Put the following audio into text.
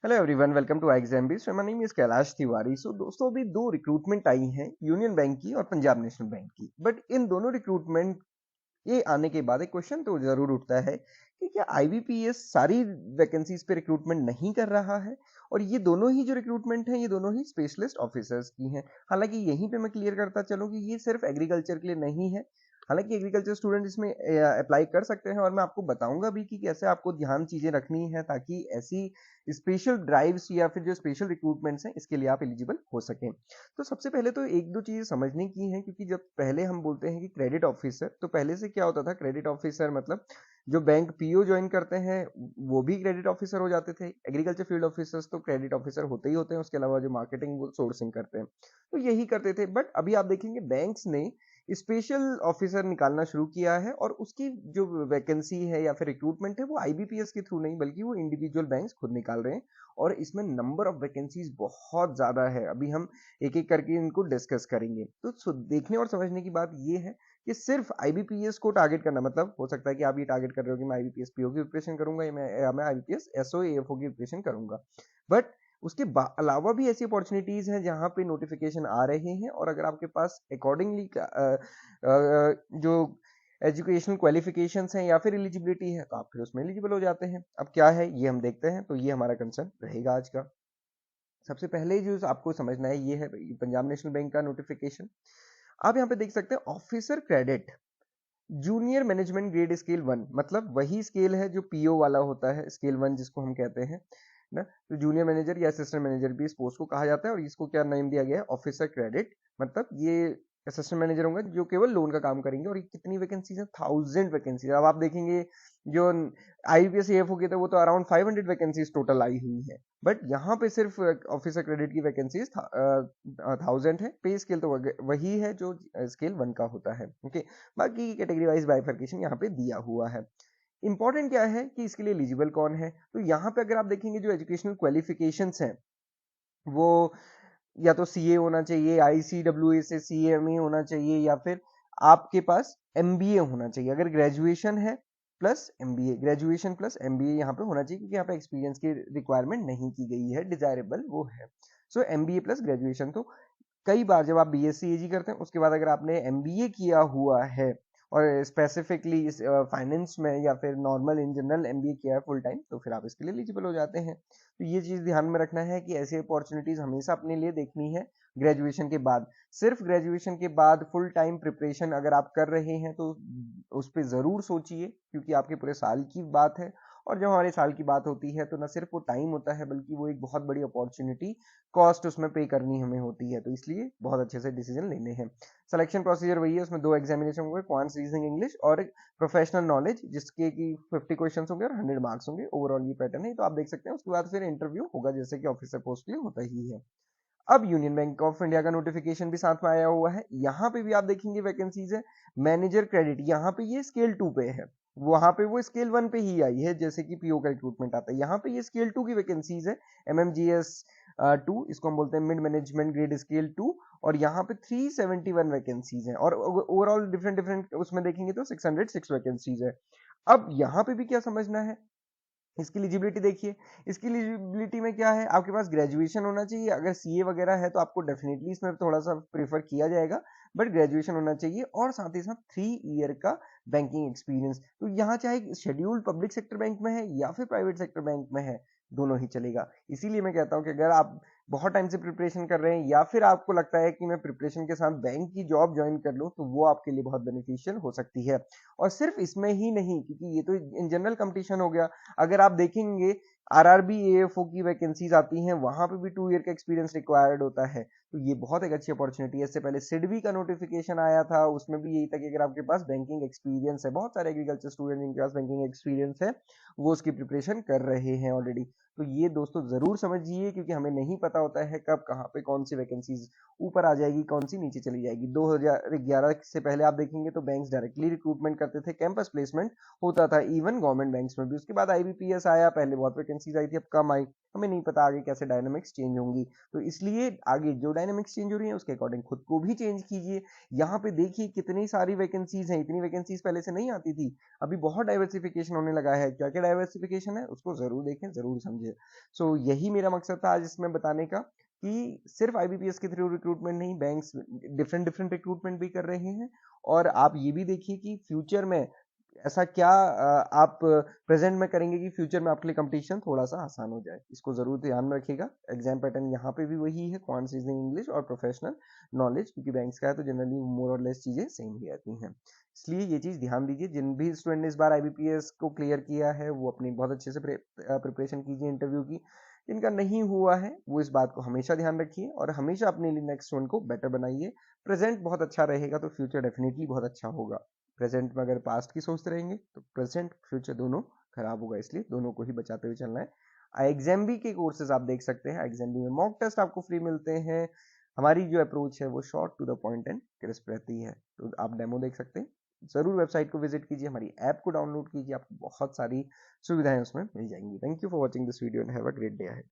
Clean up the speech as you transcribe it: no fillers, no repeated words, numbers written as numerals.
Hello everyone, welcome to exam so my name is Kailash Tiwari. So दोस्तों, अभी दो recruitment आई हैं, यूनियन बैंक की और पंजाब नेशनल बैंक की। बट इन दोनों रिक्रूटमेंट ये आने के बाद एक क्वेश्चन तो जरूर उठता है कि क्या आईबीपीएस सारी वैकेंसीज पे रिक्रूटमेंट नहीं कर रहा है। और ये दोनों ही जो रिक्रूटमेंट हैं, ये दोनों ही स्पेशलिस्ट ऑफिसर्स की हैं। हालांकि यहीं पे मैं क्लियर करता चलूं कि ये सिर्फ एग्रीकल्चर के लिए नहीं है। हालांकि एग्रीकल्चर स्टूडेंट इसमें अप्लाई कर सकते हैं और मैं आपको बताऊंगा भी कि कैसे आपको ध्यान चीजें रखनी है ताकि ऐसी स्पेशल ड्राइव्स या फिर जो स्पेशल रिक्रूटमेंट्स हैं इसके लिए आप एलिजिबल हो सकें। तो सबसे पहले तो एक दो चीजें समझने की हैं, क्योंकि जब पहले हम बोलते हैं कि क्रेडिट ऑफिसर, तो पहले से क्या होता था, क्रेडिट ऑफिसर मतलब जो बैंक पीओ ज्वाइन करते हैं वो भी क्रेडिट ऑफिसर हो जाते थे। एग्रीकल्चर फील्ड ऑफिसर्स तो क्रेडिट ऑफिसर होते ही होते हैं, उसके अलावा जो मार्केटिंग वो सोर्सिंग करते हैं तो यही करते थे। बट अभी आप देखेंगे बैंक्स ने स्पेशल ऑफिसर निकालना शुरू किया है और उसकी जो वैकेंसी है या फिर रिक्रूटमेंट है वो आईबीपीएस के थ्रू नहीं बल्कि वो इंडिविजुअल बैंक्स खुद निकाल रहे हैं। और इसमें नंबर ऑफ वैकेंसीज बहुत ज्यादा है। अभी हम एक एक करके इनको डिस्कस करेंगे। तो देखने और समझने की बात ये है कि सिर्फ आईबीपीएस को टारगेट करना, मतलब हो सकता है कि आप ये टारगेट कर रहे हो कि मैं आईबीपीएस पीओ की प्रिपरेशन करूंगा या मैं आईबीपीएस एसओ एएफओ की प्रिपरेशन करूंगा। बट उसके अलावा भी ऐसी अपॉर्चुनिटीज हैं जहां पे नोटिफिकेशन आ रहे हैं और अगर आपके पास अकॉर्डिंगली जो एजुकेशनल क्वालिफिकेशंस हैं या फिर एलिजिबिलिटी है तो आप फिर उसमें एलिजिबल हो जाते हैं। अब क्या है ये हम देखते हैं। तो ये हमारा कंसर्न रहेगा आज का। सबसे पहले जो आपको समझना है ये है पंजाब नेशनल बैंक का नोटिफिकेशन। आप यहाँ पे देख सकते हैं officer credit junior management grade scale 1, मतलब वही स्केल है जो पीओ वाला होता है, स्केल 1 जिसको हम कहते हैं ना। तो जूनियर मैनेजर या असिस्टेंट मैनेजर भी इस पोस्ट को कहा जाता है और इसको क्या नेम दिया गया है, ऑफिसर क्रेडिट। मतलब ये असिस्टेंट मैनेजर होंगे जो केवल लोन का काम करेंगे। और ये कितनी वैकेंसीज है, 1000 वैकेंसीज। अब आप देखेंगे जो आईपीएस एएफओ के थे वो तो अराउंड 500 वैकेंसीज टोटल आई हुई है। बट यहाँ पे सिर्फ ऑफिसर क्रेडिट की वैकेंसीज 1000 है। पे स्केल तो वही है जो स्केल 1 का होता है। ओके, बाकी कैटेगरी वाइज बाइफर्केशन यहाँ पे दिया हुआ है। इंपॉर्टेंट क्या है कि इसके लिए एलिजिबल कौन है। तो यहाँ पे अगर आप देखेंगे जो एजुकेशनल क्वालिफिकेशंस हैं वो या तो सीए होना चाहिए, आईसीडब्ल्यूए से सीएमए होना चाहिए, या फिर आपके पास एमबीए होना चाहिए। अगर ग्रेजुएशन है plus MBA, graduation plus MBA यहाँ पे होना चाहिए, क्योंकि यहाँ पे एक्सपीरियंस की रिक्वायरमेंट नहीं की गई है, डिजायरेबल वो है। सो एमबीए प्लस ग्रेजुएशन। तो कई बार जब आप बीएससी एजी करते हैं उसके बाद अगर आपने एमबीए किया हुआ है और स्पेसिफिकली इस फाइनेंस में या फिर नॉर्मल इन जनरल एमबीए किया है फुल टाइम, तो फिर आप इसके लिए एलिजिबल हो जाते हैं। तो ये चीज ध्यान में रखना है कि ऐसी अपॉर्चुनिटीज हमेशा अपने लिए देखनी है ग्रेजुएशन के बाद। सिर्फ ग्रेजुएशन के बाद फुल टाइम प्रिपरेशन अगर आप कर रहे हैं तो उस पर जरूर सोचिए, क्योंकि आपके पूरे साल की बात है। और जब हमारे साल की बात होती है तो न सिर्फ वो टाइम होता है बल्कि वो एक बहुत बड़ी अपॉर्चुनिटी कॉस्ट उसमें पे करनी हमें होती है। तो इसलिए बहुत अच्छे से डिसीजन लेने हैं। सिलेक्शन प्रोसीजर वही है, उसमें दो एग्जामिनेशन होंगे, क्वांट्स रीजनिंग इंग्लिश और प्रोफेशनल नॉलेज, जिसके की 50 क्वेश्चन होंगे और 100 मार्क्स होंगे। ओवरऑल ये पैटर्न है। तो आप देख सकते हैं उसके बाद फिर इंटरव्यू होगा जैसे कि ऑफिसर पोस्ट के लिए होता ही है। अब यूनियन बैंक ऑफ इंडिया का नोटिफिकेशन भी साथ में आया हुआ है। यहाँ पे भी आप देखेंगे वैकेंसीज है मैनेजर क्रेडिट। यहाँ पे ये स्केल 2 पे है, वहां पे वो स्केल 1 पे ही आई है जैसे कि पीओ का रिक्रूटमेंट आता है। यहाँ पे ये स्केल 2 की वैकेंसीज है, एमएमजीएस 2, इसको हम बोलते हैं मिड मैनेजमेंट ग्रेड स्केल 2। और यहाँ पे 371 वैकेंसीज हैं और ओवरऑल डिफरेंट डिफरेंट उसमें देखेंगे तो 606 वैकेंसीज है। अब यहाँ पे भी क्या समझना है, इसकी एलिजिबिलिटी देखिए। इसकी एलिजिबिलिटी में क्या है, आपके पास ग्रेजुएशन होना चाहिए। अगर सीए वगैरह है तो आपको डेफिनेटली इसमें थोड़ा सा प्रेफर किया जाएगा, बट ग्रेजुएशन होना चाहिए और साथ ही साथ 3 ईयर का बैंकिंग एक्सपीरियंस। तो यहाँ चाहे शेड्यूल्ड पब्लिक सेक्टर बैंक में है या फिर प्राइवेट सेक्टर बैंक में है, दोनों ही चलेगा। इसीलिए मैं कहता हूँ कि अगर आप बहुत टाइम से प्रिपरेशन कर रहे हैं या फिर आपको लगता है कि मैं प्रिपरेशन के साथ बैंक की जॉब ज्वाइन कर लूँ, तो वो आपके लिए बहुत बेनिफिशियल हो सकती है। और सिर्फ इसमें ही नहीं, क्योंकि ये तो इन जनरल कंपटीशन हो गया। अगर आप देखेंगे आरआरबी एएफओ की वैकेंसीज आती हैं, वहां पे भी 2 ईयर का एक्सपीरियंस रिक्वायर्ड होता है। तो ये बहुत एक अच्छी अपॉर्चुनिटी है। इससे पहले सिडबी का नोटिफिकेशन आया था, उसमें भी यही था कि अगर आपके पास बैंकिंग एक्सपीरियंस है, बहुत सारे एग्रीकल्चर स्टूडेंट जिनके पास बैंकिंग एक्सपीरियंस है वो उसकी प्रिपरेशन कर रहे हैं ऑलरेडी। तो ये दोस्तों जरूर समझिए, क्योंकि हमें नहीं पता होता है कब कहाँ पे कौन सी वैकेंसीज ऊपर आ जाएगी, कौन सी नीचे चली जाएगी। 2011 से पहले आप देखेंगे तो बैंक्स डायरेक्टली रिक्रूटमेंट करते थे, कैंपस प्लेसमेंट होता था इवन गवर्नमेंट बैंक्स में भी। उसके बाद आईबीपीएस आया, पहले बहुत वैकेंसीज आई थी, अब कम आई। हमें नहीं पता आगे कैसे डायनामिक्स चेंज होंगी। तो इसलिए आगे जो डायनामिक्स चेंज हो रही है उसके अकॉर्डिंग खुद को भी चेंज कीजिए। यहाँ पे देखिए कितनी सारी वैकेंसीज हैं, इतनी वैकेंसीज पहले से नहीं आती थी, अभी बहुत डाइवर्सिफिकेशन होने लगा है। क्या क्या डाइवर्सिफिकेशन है उसको जरूर देखें, जरूर समझें। सो यही मेरा मकसद था आज इसमें बताने का कि सिर्फ आईबीपीएस के थ्रू रिक्रूटमेंट नहीं, बैंक्स डिफरेंट डिफरेंट रिक्रूटमेंट भी कर रहे हैं। और आप ये भी देखिए कि फ्यूचर में ऐसा क्या आप प्रेजेंट में करेंगे कि फ्यूचर में आपके लिए कंपटीशन थोड़ा सा आसान हो जाए। इसको जरूर ध्यान में रखिएगा। एग्जाम पैटर्न यहाँ पे भी वही है, क्वांट रीजनिंग इंग्लिश और प्रोफेशनल नॉलेज, क्योंकि बैंक्स का है तो जनरली मोर और लेस चीजें सेम ही आती हैं। इसलिए ये चीज ध्यान दीजिए। जिन भी स्टूडेंट ने इस बार आईबीपीएस को क्लियर किया है वो अपनी बहुत अच्छे से प्रिपरेशन कीजिए इंटरव्यू की। जिनका नहीं हुआ है वो इस बात को हमेशा ध्यान रखिए और हमेशा अपने लिए नेक्स्ट वन को बेटर बनाइए। प्रेजेंट बहुत अच्छा रहेगा तो फ्यूचर डेफिनेटली बहुत अच्छा होगा। प्रेजेंट में अगर पास्ट की सोचते रहेंगे तो प्रेजेंट फ्यूचर दोनों खराब होगा। इसलिए दोनों को ही बचाते हुए चलना है। एग्जाम के कोर्सेज आप देख सकते हैं। एग्जाम में मॉक टेस्ट आपको फ्री मिलते हैं। हमारी जो अप्रोच है वो short to the point and crisp रहती है। तो आप डेमो देख सकते हैं। जरूर वेबसाइट को विजिट कीजिए, हमारी ऐप को डाउनलोड कीजिए, आपको बहुत सारी सुविधाएं उसमें मिल जाएंगी। Thank you for watching this video and have a great day ahead.